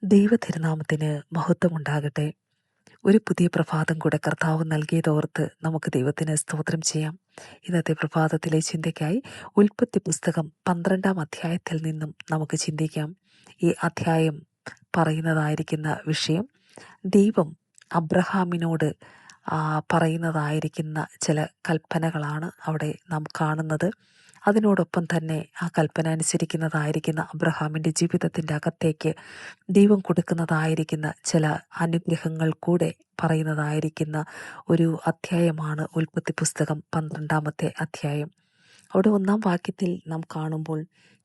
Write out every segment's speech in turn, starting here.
ദൈവതിരുനാമത്തിന് മഹത്വമുണ്ടാകട്ടെ. ഒരു പുതിയ പ്രഭാതം കൂടെ കർത്താവ് നൽകിയതോർത്ത് നമുക്ക് ദൈവത്തിന് സ്തോത്രം ചെയ്യാം. ഇന്നത്തെ പ്രഭാതത്തിലെ ചിന്തയ്ക്കായി ഉൽപ്പത്തി പുസ്തകം 12-ാം അധ്യായത്തിൽ നിന്നും നമുക്ക് ചിന്തിക്കാം. ഈ അധ്യായം പറയുന്നതായിരിക്കുന്ന വിഷയം ദൈവം അബ്രഹാമിനോട് പറയുന്നതായിരിക്കുന്ന ചില കൽപ്പനകളാണ് അവിടെ നാം കാണുന്നത്. അതിനോടൊപ്പം തന്നെ ആ കൽപ്പന അനുസരിക്കുന്നതായിരിക്കുന്ന അബ്രഹാമിൻ്റെ ജീവിതത്തിൻ്റെ അകത്തേക്ക് ദൈവം കൊടുക്കുന്നതായിരിക്കുന്ന ചില അനുഗ്രഹങ്ങൾ കൂടെ പറയുന്നതായിരിക്കുന്ന ഒരു അധ്യായമാണ് ഉൽപ്പത്തി പുസ്തകം 12-ാമത്തെ അധ്യായം. അവിടെ 1-ാം വാക്യത്തിൽ നാം കാണുമ്പോൾ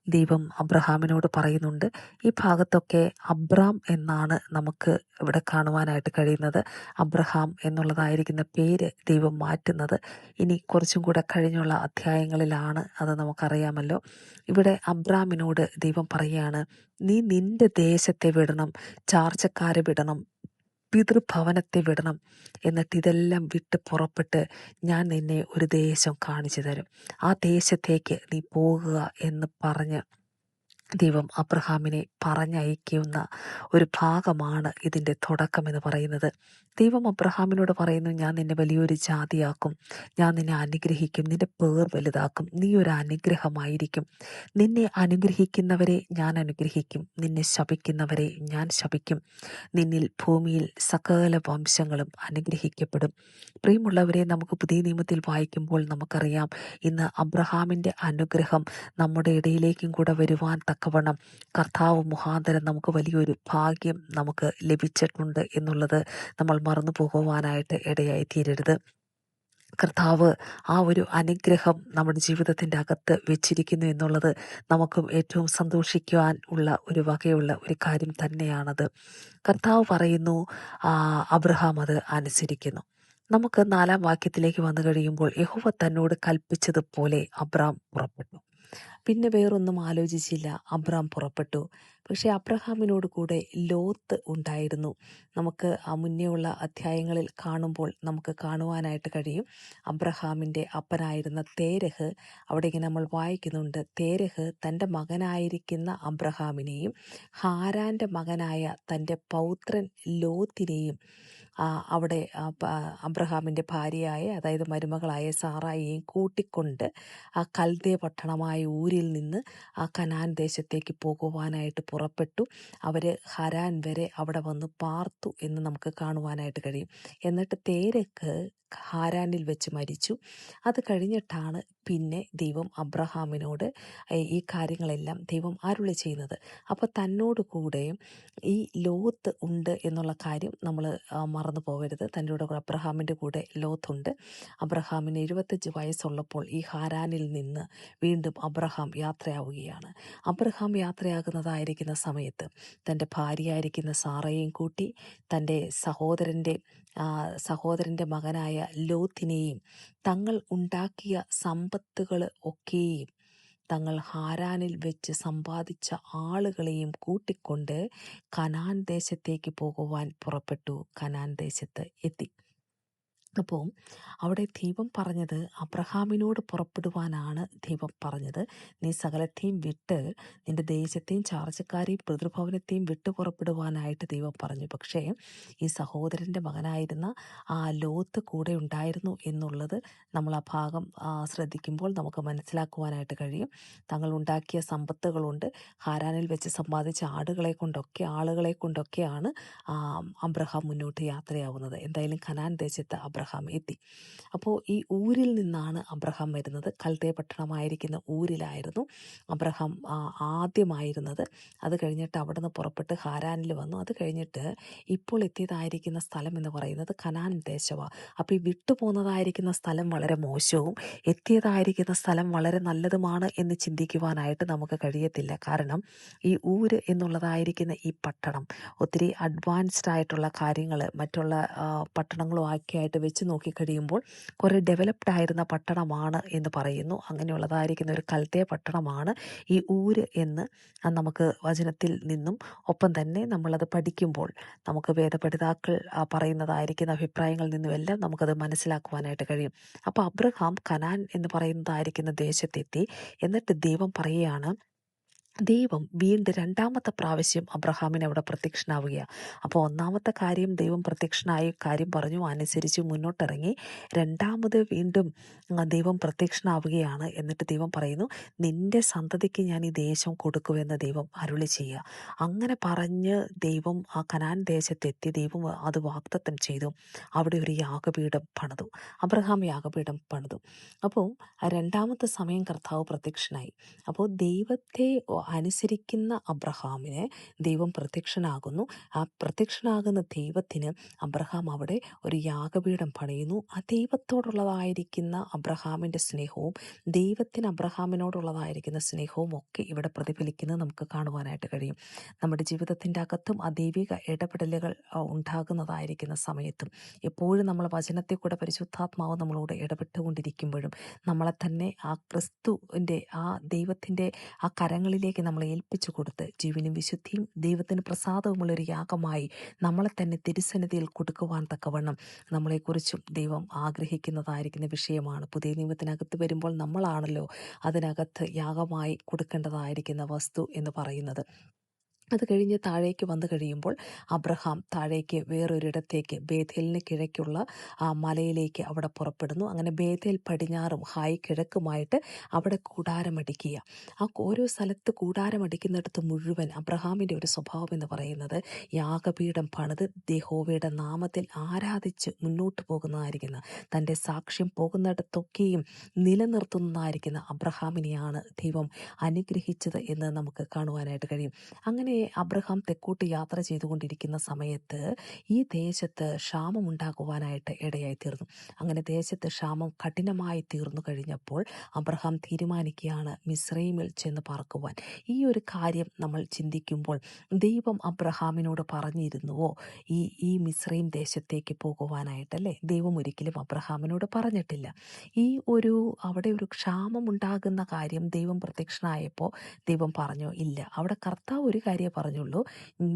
ദൈവം അബ്രഹാമിനോട് പറയുന്നുണ്ട്. ഈ ഭാഗത്തൊക്കെ അബ്രാം എന്നാണ് നമുക്ക് ഇവിടെ കാണുവാനായിട്ട് കഴിയുന്നത്. അബ്രഹാം എന്നുള്ളതായിരിക്കുന്ന പേര് ദൈവം മാറ്റുന്നത് ഇനി കുറച്ചും കൂടെ കഴിഞ്ഞുള്ള അധ്യായങ്ങളിലാണ്. അത് നമുക്കറിയാമല്ലോ. ഇവിടെ അബ്രാമിനോട് ദൈവം പറയുകയാണ്, നീ നിന്റെ ദേശത്തെ വിടണം, ചാർച്ചക്കാരെ വിടണം, പിതൃഭവനത്തെ വിടണം, എന്നിട്ട് ഇതെല്ലാം വിട്ട് പുറപ്പെട്ട് ഞാൻ നിന്നെ ഒരു ദേശം കാണിച്ചു തരും, ആ ദേശത്തേക്ക് നീ പോകുക എന്ന് പറഞ്ഞ് ദൈവം അബ്രഹാമിനെ പറഞ്ഞയക്കുന്ന ഒരു ഭാഗമാണ് ഇതിൻ്റെ തുടക്കം എന്ന് പറയുന്നത്. ദൈവം അബ്രഹാമിനോട് പറയുന്നു, ഞാൻ നിന്നെ വലിയൊരു ജാതിയാക്കും, ഞാൻ നിന്നെ അനുഗ്രഹിക്കും, നിന്റെ പേർ വലുതാക്കും, നീ ഒരു അനുഗ്രഹമായിരിക്കും, നിന്നെ അനുഗ്രഹിക്കുന്നവരെ ഞാൻ അനുഗ്രഹിക്കും, നിന്നെ ശപിക്കുന്നവരെ ഞാൻ ശപിക്കും, നിന്നിൽ ഭൂമിയിൽ സകല വംശങ്ങളും അനുഗ്രഹിക്കപ്പെടും. പ്രിയമുള്ളവരെ, നമുക്ക് പുതിയ നിയമത്തിൽ വായിക്കുമ്പോൾ നമുക്കറിയാം, ഇന്ന് അബ്രഹാമിൻ്റെ അനുഗ്രഹം നമ്മുടെ ഇടയിലേക്കും കൂടെ വരുവാൻ തക്കവണ്ണം കർത്താവ് മുഖാന്തരം നമുക്ക് വലിയൊരു ഭാഗ്യം നമുക്ക് ലഭിച്ചിട്ടുണ്ട് എന്നുള്ളത് നമ്മൾ മറന്നു പോകുവാനായിട്ട് ഇടയായി തീരരുത്. കർത്താവ് ആ ഒരു അനുഗ്രഹം നമ്മുടെ ജീവിതത്തിൻ്റെ അകത്ത് വെച്ചിരിക്കുന്നു എന്നുള്ളത് നമുക്കും ഏറ്റവും സന്തോഷിക്കുവാൻ ഉള്ള ഒരു വകയുള്ള ഒരു കാര്യം തന്നെയാണത്. കർത്താവ് പറയുന്നു, അബ്രഹാം അത് അനുസരിക്കുന്നു. നമുക്ക് 4-ാം വാക്യത്തിലേക്ക് വന്നു കഴിയുമ്പോൾ, യഹോവ തന്നോട് കൽപ്പിച്ചതുപോലെ അബ്രാം പുറപ്പെട്ടു. പിന്നെ വേറൊന്നും ആലോചിച്ചില്ല, അബ്രാം പുറപ്പെട്ടു. പക്ഷേ അബ്രഹാമിനോട് കൂടെ ലോത്ത് ഉണ്ടായിരുന്നു. നമുക്ക് ആ മുന്നേ ഉള്ള അധ്യായങ്ങളിൽ കാണുമ്പോൾ നമുക്ക് കാണുവാനായിട്ട് കഴിയും. അബ്രഹാമിൻ്റെ അപ്പനായിരുന്ന തേരഹ്, അവിടെ ഇങ്ങനെ നമ്മൾ വായിക്കുന്നുണ്ട്, തേരഹ് തൻ്റെ മകനായിരിക്കുന്ന അബ്രഹാമിനെയും ഹാരാൻ്റെ മകനായ തൻ്റെ പൗത്രൻ ലോത്തിനെയും അവിടെ അബ്രഹാമിൻ്റെ ഭാര്യയായ, അതായത് മരുമകളായ സാറായിയെയും കൂട്ടിക്കൊണ്ട് ആ കൽദേ പട്ടണമായ ഊരിൽ നിന്ന് ആ കനാൻ ദേശത്തേക്ക് പോകുവാനായിട്ട് പുറപ്പെട്ടു. അവർ ഹരാൻ വരെ അവിടെ വന്ന് പാർത്തു എന്ന് നമുക്ക് കാണുവാനായിട്ട് കഴിയും. എന്നിട്ട് തേരക്ക് ഹാരാനിൽ വെച്ച് മരിച്ചു. അത് കഴിഞ്ഞിട്ടാണ് പിന്നെ ദൈവം അബ്രഹാമിനോട് ഈ കാര്യങ്ങളെല്ലാം ദൈവം അരുളി ചെയ്യുന്നത്. അപ്പോൾ തന്നോട് കൂടെ ഈ ലോത്ത് ഉണ്ട് എന്നുള്ള കാര്യം നമ്മൾ മറന്നു പോകരുത്. തൻ്റെ കൂടെ അബ്രഹാമിൻ്റെ കൂടെ ലോത്തുണ്ട്. അബ്രഹാമിന് 75 വയസ്സുള്ളപ്പോൾ ഈ ഹാരാനിൽ നിന്ന് വീണ്ടും അബ്രഹാം യാത്രയാവുകയാണ്. അബ്രഹാം യാത്രയാകുന്നതായിരിക്കുന്ന സമയത്ത് തൻ്റെ ഭാര്യയായിരിക്കുന്ന സാറയെയും കൂട്ടി തൻ്റെ സഹോദരൻ്റെ മകനായ ലോത്തിനെയും തങ്ങൾ ഉണ്ടാക്കിയ സമ്പത്തുകൾ ഒക്കെയും തങ്ങൾ ഹാരാനിൽ വെച്ച് സമ്പാദിച്ച ആളുകളെയും കൂട്ടിക്കൊണ്ട് കനാൻ ദേശത്തേക്ക് പോകുവാൻ പുറപ്പെട്ടു. കനാൻ ദേശത്ത് എത്തി. അപ്പോൾ അവിടെ ദൈവം പറഞ്ഞത് അബ്രഹാമിനോട് പുറപ്പെടുവാനാണ് ദൈവം പറഞ്ഞത്. നീ സകലത്തെയും വിട്ട് നിൻ്റെ ദേശത്തെയും ചാർച്ചക്കാരെയും പിതൃഭവനത്തെയും വിട്ട് പുറപ്പെടുവാനായിട്ട് ദൈവം പറഞ്ഞു. പക്ഷേ ഈ സഹോദരൻ്റെ മകനായിരുന്ന ആ ലോത്ത് കൂടെ ഉണ്ടായിരുന്നു എന്നുള്ളത് നമ്മൾ ആ ഭാഗം ശ്രദ്ധിക്കുമ്പോൾ നമുക്ക് മനസ്സിലാക്കുവാനായിട്ട് കഴിയും. തങ്ങൾ ഉണ്ടാക്കിയ സമ്പത്തുകളുണ്ട്, ഹാരാനിൽ വെച്ച് സമ്പാദിച്ച ആളുകളെ കൊണ്ടൊക്കെയാണ് അബ്രഹാം മുന്നോട്ട് യാത്രയാവുന്നത്. എന്തായാലും കനാൻ ദേശത്ത് അബ്രഹാം എത്തി. അപ്പോൾ ഈ ഊരിൽ നിന്നാണ് അബ്രഹാം വരുന്നത്. കൽദേ പട്ടണമായിരിക്കുന്ന ഊരിലായിരുന്നു അബ്രഹാം ആദ്യമായിരുന്നത്. അത് കഴിഞ്ഞിട്ട് അവിടെ നിന്ന് പുറപ്പെട്ട് ഹാരാനിൽ വന്നു. അത് കഴിഞ്ഞിട്ട് ഇപ്പോൾ എത്തിയതായിരിക്കുന്ന സ്ഥലം എന്ന് പറയുന്നത് കനാൻ ദേശമാണ്. അപ്പോൾ ഈ വിട്ടുപോകുന്നതായിരിക്കുന്ന സ്ഥലം വളരെ മോശവും എത്തിയതായിരിക്കുന്ന സ്ഥലം വളരെ നല്ലതുമാണ് എന്ന് ചിന്തിക്കുവാനായിട്ട് നമുക്ക് കഴിയത്തില്ല. കാരണം ഈ ഊര് എന്നുള്ളതായിരിക്കുന്ന ഈ പട്ടണം ഒത്തിരി അഡ്വാൻസ്ഡ് ആയിട്ടുള്ള കാര്യങ്ങൾ മറ്റുള്ള പട്ടണങ്ങളും ആക്കിയായിട്ട് വെച്ച് നോക്കിക്കഴിയുമ്പോൾ കുറേ ഡെവലപ്ഡ് ആയിരുന്ന പട്ടണമാണ് എന്ന് പറയുന്നു. അങ്ങനെയുള്ളതായിരിക്കുന്ന ഒരു കൽദേ പട്ടണമാണ് ഈ ഊര് എന്ന് നമുക്ക് വചനത്തിൽ നിന്നും ഒപ്പം തന്നെ നമ്മളത് പഠിക്കുമ്പോൾ നമുക്ക് വേദപഠിതാക്കൾ പറയുന്നതായിരിക്കുന്ന അഭിപ്രായങ്ങളിൽ നിന്നും എല്ലാം നമുക്കത് മനസ്സിലാക്കുവാനായിട്ട് കഴിയും. അപ്പോൾ അബ്രഹാം കനാൻ എന്ന് പറയുന്നതായിരിക്കുന്ന ദേശത്തെത്തി. എന്നിട്ട് ദൈവം പറയുകയാണ്, ദൈവം വീണ്ടും രണ്ടാമത്തെ പ്രാവശ്യം അബ്രഹാമിന് അവിടെ പ്രത്യക്ഷനാവുകയാണ്. അപ്പോൾ ഒന്നാമത്തെ കാര്യം ദൈവം പ്രത്യക്ഷനായ കാര്യം പറഞ്ഞു, അനുസരിച്ച് മുന്നോട്ടിറങ്ങി. രണ്ടാമത് വീണ്ടും ദൈവം പ്രത്യക്ഷനാവുകയാണ്. എന്നിട്ട് ദൈവം പറയുന്നു, നിന്റെ സന്തതിക്ക് ഞാൻ ഈ ദേശം കൊടുക്കുമെന്ന് ദൈവം അരുളി ചെയ്യുക. അങ്ങനെ പറഞ്ഞ് ദൈവം ആ കനാൻ ദേശത്തെത്തി. ദൈവം അത് വാഗ്ദത്തം ചെയ്തു. അവിടെ ഒരു യാഗപീഠം പണിതു. അബ്രഹാം യാഗപീഠം പണിതു. അപ്പോൾ രണ്ടാമത്തെ സമയം കർത്താവ് പ്രത്യക്ഷനായി. അപ്പോൾ ദൈവത്തെ അനുസരിക്കുന്ന അബ്രഹാമിന് ദൈവം പ്രത്യക്ഷനാകുന്നു. ആ പ്രത്യക്ഷനാകുന്ന ദൈവത്തിന് അബ്രഹാം അവിടെ ഒരു യാഗപീഠം പണിയുന്നു. ആ ദൈവത്തോടുള്ളതായിരിക്കുന്ന അബ്രഹാമിൻ്റെ സ്നേഹവും ദൈവത്തിന് അബ്രഹാമിനോടുള്ളതായിരിക്കുന്ന സ്നേഹവും ഒക്കെ ഇവിടെ പ്രതിഫലിക്കുന്നത് നമുക്ക് കാണുവാനായിട്ട് കഴിയും. നമ്മുടെ ജീവിതത്തിൻ്റെ അകത്തും ആ ദൈവിക ഇടപെടലുകൾ ഉണ്ടാകുന്നതായിരിക്കുന്ന സമയത്തും എപ്പോഴും നമ്മൾ വചനത്തെ കൂടെ പരിശുദ്ധാത്മാവ് നമ്മളോട് ഇടപെട്ടുകൊണ്ടിരിക്കുമ്പോഴും നമ്മളെ തന്നെ ആ ക്രിസ്തുവിൻ്റെ ആ ദൈവത്തിൻ്റെ ആ കരങ്ങളിലേക്ക് നമ്മൾ ഏൽപ്പിച്ചു കൊടുത്ത് ജീവനും വിശുദ്ധിയും ദൈവത്തിന് പ്രസാദവുമുള്ളൊരു യാഗമായി നമ്മളെ തന്നെ തിരുസന്നിധിയിൽ കൊടുക്കുവാൻ തക്കവണ്ണം നമ്മളെക്കുറിച്ചും ദൈവം ആഗ്രഹിക്കുന്നതായിരിക്കുന്ന വിഷയമാണ്. പുതിയ നിയമത്തിനകത്ത് വരുമ്പോൾ നമ്മളാണല്ലോ അതിനകത്ത് യാഗമായി കൊടുക്കേണ്ടതായിരിക്കുന്ന വസ്തു എന്ന് പറയുന്നത്. അത് കഴിഞ്ഞ് താഴേക്ക് വന്നു കഴിയുമ്പോൾ അബ്രഹാം താഴേക്ക് വേറൊരിടത്തേക്ക് ബേഥേലിന് കിഴക്കുള്ള ആ മലയിലേക്ക് അവിടെ പുറപ്പെടുന്നു. അങ്ങനെ ബേഥേൽ പടിഞ്ഞാറും ഹായ് കിഴക്കുമായിട്ട് അവിടെ കൂടാരമടിക്കുക. ആ ഓരോ സ്ഥലത്ത് കൂടാരമടിക്കുന്നിടത്ത് മുഴുവൻ അബ്രഹാമിൻ്റെ ഒരു സ്വഭാവം എന്ന് പറയുന്നത് യാഗപീഠം പണിത് യഹോവയുടെ നാമത്തിൽ ആരാധിച്ച് മുന്നോട്ട് പോകുന്നതായിരിക്കുന്ന, തൻ്റെ സാക്ഷ്യം പോകുന്നിടത്തൊക്കെയും നിലനിർത്തുന്നതായിരിക്കുന്ന അബ്രഹാമിനെയാണ് ദൈവം അനുഗ്രഹിച്ചത് എന്ന് നമുക്ക് കാണുവാനായിട്ട് കഴിയും. അങ്ങനെ അബ്രഹാം തെക്കോട്ട് യാത്ര ചെയ്തുകൊണ്ടിരിക്കുന്ന സമയത്ത് ഈ ദേശത്ത് ക്ഷാമം ഉണ്ടാകുവാനായിട്ട് ഇടയായി തീർന്നു. അങ്ങനെ ദേശത്ത് ക്ഷാമം കഠിനമായി തീർന്നു കഴിഞ്ഞപ്പോൾ അബ്രഹാം തീരുമാനിക്കുകയാണ് മിസ്രൈമിൽ ചെന്ന് പാർക്കുവാൻ. ഈ ഒരു കാര്യം നമ്മൾ ചിന്തിക്കുമ്പോൾ ദൈവം അബ്രഹാമിനോട് പറഞ്ഞിരുന്നുവോ ഈ മിസ്രൈം ദേശത്തേക്ക് പോകുവാനായിട്ടല്ലേ? ദൈവം ഒരിക്കലും അബ്രഹാമിനോട് പറഞ്ഞിട്ടില്ല. അവിടെ ഒരു ക്ഷാമം ഉണ്ടാകുന്ന കാര്യം ദൈവം പ്രത്യക്ഷനായപ്പോൾ ദൈവം പറഞ്ഞോ? ഇല്ല. അവിടെ കർത്താവ് ഒരു കാര്യം പറഞ്ഞുള്ളൂ,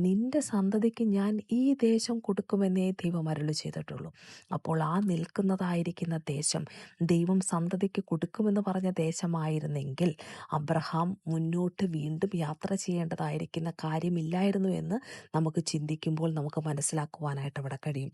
നിന്റെ സന്തതിക്ക് ഞാൻ ഈ ദേശം കൊടുക്കുമെന്നേ ദൈവം അരുളി ചെയ്തിട്ടുള്ളൂ. അപ്പോൾ ആ നിൽക്കുന്നതായിരിക്കുന്ന ദേശം ദൈവം സന്തതിക്ക് കൊടുക്കുമെന്ന് പറഞ്ഞ ദേശമായിരുന്നെങ്കിൽ അബ്രഹാം മുന്നോട്ട് വീണ്ടും യാത്ര ചെയ്യേണ്ടതായിരിക്കുന്ന കാര്യമില്ലായിരുന്നു എന്ന് നമുക്ക് ചിന്തിക്കുമ്പോൾ നമുക്ക് മനസ്സിലാക്കുവാനായിട്ട് അവിടെ കഴിയും.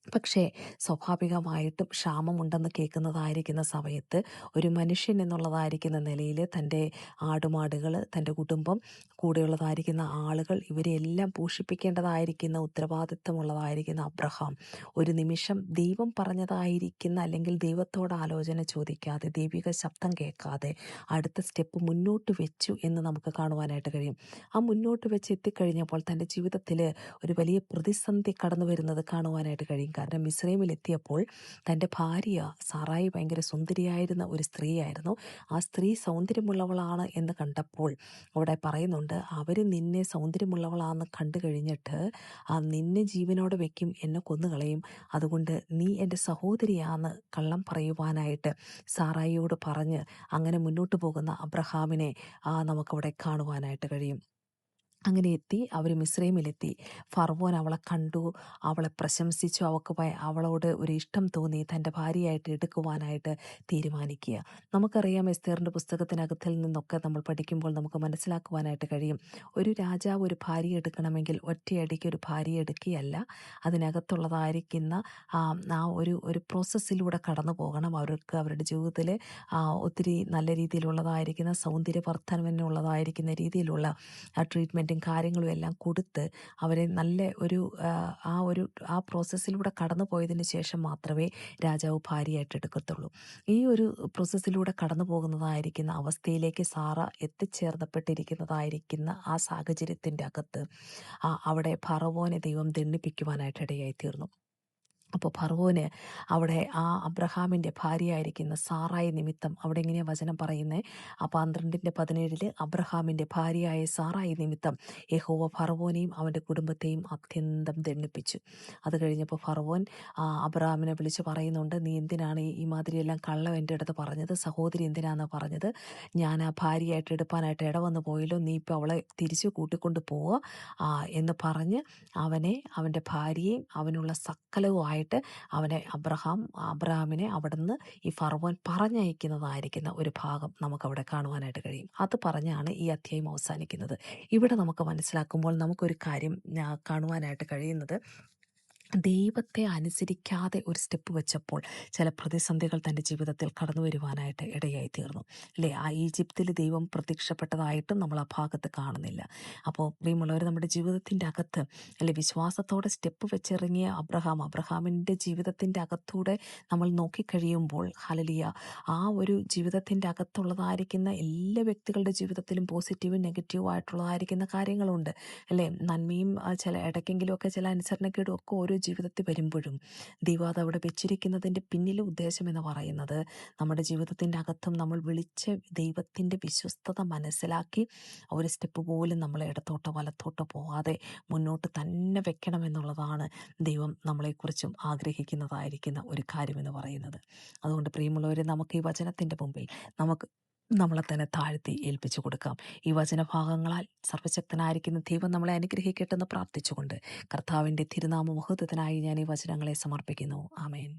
പക്ഷേ സ്വാഭാവികമായിട്ടും ക്ഷാമമുണ്ടെന്ന് കേൾക്കുന്നതായിരിക്കുന്ന സമയത്ത് ഒരു മനുഷ്യൻ എന്നുള്ളതായിരിക്കുന്ന നിലയിൽ തൻ്റെ ആടുമാടുകൾ, തൻ്റെ കുടുംബം, കൂടെയുള്ളതായിരിക്കുന്ന ആളുകൾ, ഇവരെല്ലാം പോഷിപ്പിക്കേണ്ടതായിരിക്കുന്ന ഉത്തരവാദിത്വമുള്ളതായിരിക്കുന്ന അബ്രഹാം ഒരു നിമിഷം ദൈവം പറഞ്ഞതായിരിക്കുന്ന അല്ലെങ്കിൽ ദൈവത്തോട് ആലോചന ചോദിക്കാതെ ദൈവിക ശബ്ദം കേൾക്കാതെ അടുത്ത സ്റ്റെപ്പ് മുന്നോട്ട് വെച്ചു എന്ന് നമുക്ക് കാണുവാനായിട്ട് കഴിയും. ആ മുന്നോട്ട് വെച്ച് എത്തിക്കഴിഞ്ഞപ്പോൾ തൻ്റെ ജീവിതത്തിൽ ഒരു വലിയ പ്രതിസന്ധി കടന്നു വരുന്നത് കാണുവാനായിട്ട് കഴിയും. കാരണം മിസ്രൈമിലെത്തിയപ്പോൾ തൻ്റെ ഭാര്യ സാറായി ഭയങ്കര സുന്ദരിയായിരുന്ന ഒരു സ്ത്രീയായിരുന്നു. ആ സ്ത്രീ സൗന്ദര്യമുള്ളവളാണ് എന്ന് കണ്ടപ്പോൾ അവിടെ പറയുന്നുണ്ട്, അവർ നിന്നെ സൗന്ദര്യമുള്ളവളാണെന്ന് കണ്ടു കഴിഞ്ഞിട്ട് നിന്നെ ജീവനോടെ വെക്കും, എന്നെ കൊന്നുകളയും, അതുകൊണ്ട് നീ എൻ്റെ സഹോദരിയാണെന്ന് കള്ളം പറയുവാനായിട്ട് സാറായിയോട് പറഞ്ഞ് അങ്ങനെ മുന്നോട്ട് പോകുന്ന അബ്രഹാമിനെ നമുക്കവിടെ കാണുവാനായിട്ട് കഴിയും. അങ്ങനെ എത്തി അവർ മിസ്രൈമിലെത്തി. ഫറവോൻ അവളെ കണ്ടു, അവളെ പ്രശംസിച്ചു, അവളോട് ഒരു ഇഷ്ടം തോന്നി, തൻ്റെ ഭാര്യയായിട്ട് എടുക്കുവാനായിട്ട് തീരുമാനിക്കുക. നമുക്കറിയാം എസ്തേറിൻ്റെ പുസ്തകത്തിനകത്തിൽ നിന്നൊക്കെ നമ്മൾ പഠിക്കുമ്പോൾ നമുക്ക് മനസ്സിലാക്കുവാനായിട്ട് കഴിയും, ഒരു രാജാവ് ഒരു ഭാര്യ എടുക്കണമെങ്കിൽ ഒറ്റയടിക്ക് ഒരു ഭാര്യ എടുക്കുകയല്ല, അതിനകത്തുള്ളതായിരിക്കുന്ന ഒരു പ്രോസസ്സിലൂടെ കടന്നു പോകണം. അവർക്ക് അവരുടെ ജീവിതത്തിൽ ഒത്തിരി നല്ല രീതിയിലുള്ളതായിരിക്കുന്ന സൗന്ദര്യവർദ്ധനവിനുള്ളതായിരിക്കുന്ന രീതിയിലുള്ള ട്രീറ്റ്മെൻറ്റും കാര്യങ്ങളും എല്ലാം കൊടുത്ത് അവരെ നല്ല ആ പ്രോസസ്സിലൂടെ കടന്നു പോയതിന് ശേഷം മാത്രമേ രാജാവ് ഭാര്യയായിട്ട് എടുക്കത്തുള്ളൂ. ഈ ഒരു പ്രോസസ്സിലൂടെ കടന്നു പോകുന്നതായിരിക്കുന്ന അവസ്ഥയിലേക്ക് സാറ എത്തിച്ചേർന്നപ്പെട്ടിരിക്കുന്നതായിരിക്കുന്ന ആ സാഹചര്യത്തിൻ്റെ അകത്ത് അവിടെ ഫറവോനെ ദൈവം ദണ്ഡിപ്പിക്കുവാനായിട്ട് ഇടയായി തീർന്നു. അപ്പോൾ ഫറവോന് അവിടെ ആ അബ്രഹാമിൻ്റെ ഭാര്യയായിരിക്കുന്ന സാറായി നിമിത്തം അവിടെ എങ്ങനെയാണ് വചനം പറയുന്നത്? 12:17 അബ്രഹാമിൻ്റെ ഭാര്യയായ സാറായി നിമിത്തം യഹോവ ഫറവോനെയും അവൻ്റെ കുടുംബത്തെയും അത്യന്തം ദണ്ഡിപ്പിച്ചു. അത് കഴിഞ്ഞപ്പോൾ ഫറവോൻ അബ്രഹാമിനെ വിളിച്ച് പറയുന്നുണ്ട്, നീ എന്തിനാണ് ഈ മാതിരിയെല്ലാം കള്ളം എൻ്റെ അടുത്ത് പറഞ്ഞത്? സഹോദരി എന്തിനാണെന്ന് പറഞ്ഞത്? ഞാൻ ആ ഭാര്യയായിട്ട് എടുപ്പാനായിട്ട് ഇടവന്ന് പോയല്ലോ, നീ ഇപ്പോൾ അവളെ തിരിച്ചു കൂട്ടിക്കൊണ്ട് പോവുക എന്ന് പറഞ്ഞ് അവനെ, അവൻ്റെ ഭാര്യയും അവനുള്ള സകലവുമായിട്ട് ചെയ്യാനായിട്ട് അബ്രഹാമിനെ അവിടുന്ന് ഈ ഫറവോൻ പറഞ്ഞയക്കുന്നതായിരിക്കുന്ന ഒരു ഭാഗം നമുക്കവിടെ കാണുവാനായിട്ട് കഴിയും. അത് പറഞ്ഞാണ് ഈ അധ്യായം അവസാനിക്കുന്നത്. ഇവിടെ നമുക്ക് മനസ്സിലാക്കുമ്പോൾ നമുക്കൊരു കാര്യം കാണുവാനായിട്ട് കഴിയുന്നത്, ദൈവത്തെ അനുസരിക്കാതെ ഒരു സ്റ്റെപ്പ് വെച്ചപ്പോൾ ചില പ്രതിസന്ധികൾ തൻ്റെ ജീവിതത്തിൽ കടന്നു വരുവാനായിട്ട് ഇടയായി തീർന്നു, അല്ലേ? ആ ഈജിപ്തിൽ ദൈവം പ്രത്യക്ഷപ്പെട്ടതായിട്ടും നമ്മൾ ആ ഭാഗത്ത് കാണുന്നില്ല. അപ്പോൾ പ്രിയമുള്ളവർ, നമ്മുടെ ജീവിതത്തിൻ്റെ അകത്ത്, അല്ലെ, വിശ്വാസത്തോടെ സ്റ്റെപ്പ് വെച്ചിറങ്ങിയ അബ്രഹാമിൻ്റെ ജീവിതത്തിൻ്റെ അകത്തൂടെ നമ്മൾ നോക്കിക്കഴിയുമ്പോൾ, ഹല്ലേലൂയ, ആ ഒരു ജീവിതത്തിൻ്റെ അകത്തുള്ളതായിരിക്കുന്ന എല്ലാ വ്യക്തികളുടെ ജീവിതത്തിലും പോസിറ്റീവും നെഗറ്റീവും ആയിട്ടുള്ളതായിരിക്കുന്ന കാര്യങ്ങളുണ്ട്, അല്ലേ? നന്മയും ചില ഇടയ്ക്കെങ്കിലുമൊക്കെ ചില അനുസരണക്കേടും ഒക്കെ ഓരോ ജീവിതത്തിൽ വരുമ്പോഴും ദൈവം അതവിടെ വെച്ചിരിക്കുന്നതിൻ്റെ പിന്നിലെ ഉദ്ദേശം എന്ന് പറയുന്നത്, നമ്മുടെ ജീവിതത്തിൻ്റെ അകത്തും നമ്മൾ വിളിച്ച ദൈവത്തിൻ്റെ വിശ്വസ്തത മനസ്സിലാക്കി ഒരു സ്റ്റെപ്പ് പോലും നമ്മൾ ഇടത്തോട്ടോ വലത്തോട്ടോ പോകാതെ മുന്നോട്ട് തന്നെ വെക്കണമെന്നുള്ളതാണ് ദൈവം നമ്മളെക്കുറിച്ചും ആഗ്രഹിക്കുന്നതായിരിക്കുന്ന ഒരു കാര്യമെന്ന് പറയുന്നത്. അതുകൊണ്ട് പ്രിയമുള്ളവരെ, നമുക്ക് ഈ വചനത്തിൻ്റെ മുമ്പിൽ നമ്മളെ തന്നെ താഴ്ത്തി ഏൽപ്പിച്ചു കൊടുക്കാം. ഈ വചനഭാഗങ്ങളാൽ സർവശക്തനായിരിക്കുന്ന ദൈവം നമ്മളെ അനുഗ്രഹിക്കട്ടെന്ന് പ്രാർത്ഥിച്ചുകൊണ്ട് കർത്താവിൻ്റെ തിരുനാമ മഹത്വത്തിനായി ഞാൻ ഈ വചനങ്ങളെ സമർപ്പിക്കുന്നു. ആമേൻ.